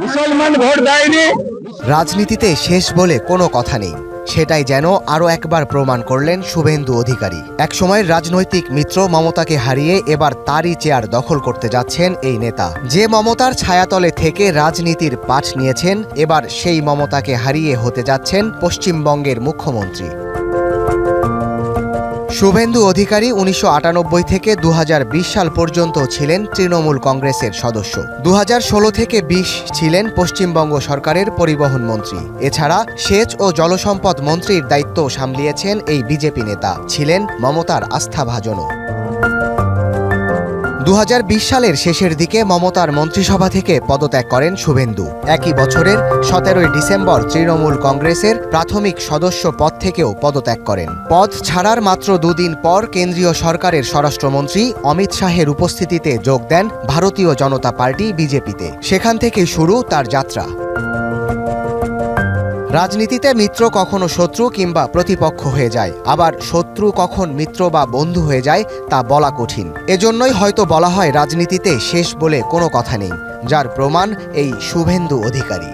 মুসলমান ভোট দেয়নি। রাজনীতিতে শেষ বলে কোনো কথা নেই, সেটাই যেন আরও একবার প্রমাণ করলেন শুভেন্দু অধিকারী। একসময়ের রাজনৈতিক মিত্র মমতাকে হারিয়ে এবার তারই চেয়ার দখল করতে যাচ্ছেন এই নেতা। যে মমতার ছায়াতলে থেকে রাজনীতির পাঠ নিয়েছেন, এবার সেই মমতাকে হারিয়ে হতে যাচ্ছেন পশ্চিমবঙ্গের মুখ্যমন্ত্রী। শুভেন্দু অধিকারী ১৯৯৮ থেকে ২০২০ সাল পর্যন্ত ছিলেন তৃণমূল কংগ্রেসের সদস্য। ২০১৬ থেকে ২০ ছিলেন পশ্চিমবঙ্গ সরকারের পরিবহন মন্ত্রী। এছাড়া সেচ ও জলসম্পদ মন্ত্রীর দায়িত্ব সামলিয়েছেন এই বিজেপি নেতা, ছিলেন মমতার আস্থাভাজনও। ২০২০ সালের শেষের দিকে মমতার মন্ত্রিসভা থেকে পদত্যাগ করেন শুভেন্দু। একই বছরের ১৭ই ডিসেম্বর তৃণমূল কংগ্রেসের প্রাথমিক সদস্য পদ থেকেও পদত্যাগ করেন। পদ ছাড়ার মাত্র দুদিন পর কেন্দ্রীয় সরকারের স্বরাষ্ট্রমন্ত্রী অমিত শাহের উপস্থিতিতে যোগ দেন ভারতীয় জনতা পার্টি বিজেপিতে। সেখান থেকেই শুরু তার যাত্রা। রাজনীতিতে মিত্র কখনো শত্রু কিংবা প্রতিপক্ষ হয়ে যায়, আবার শত্রু কখন মিত্র বা বন্ধু হয়ে যায় তা বলা কঠিন। এজন্যই হয়তো বলা হয় রাজনীতিতে শেষ বলে কোনো কথা নেই, যার প্রমাণ এই শুভেন্দু অধিকারী।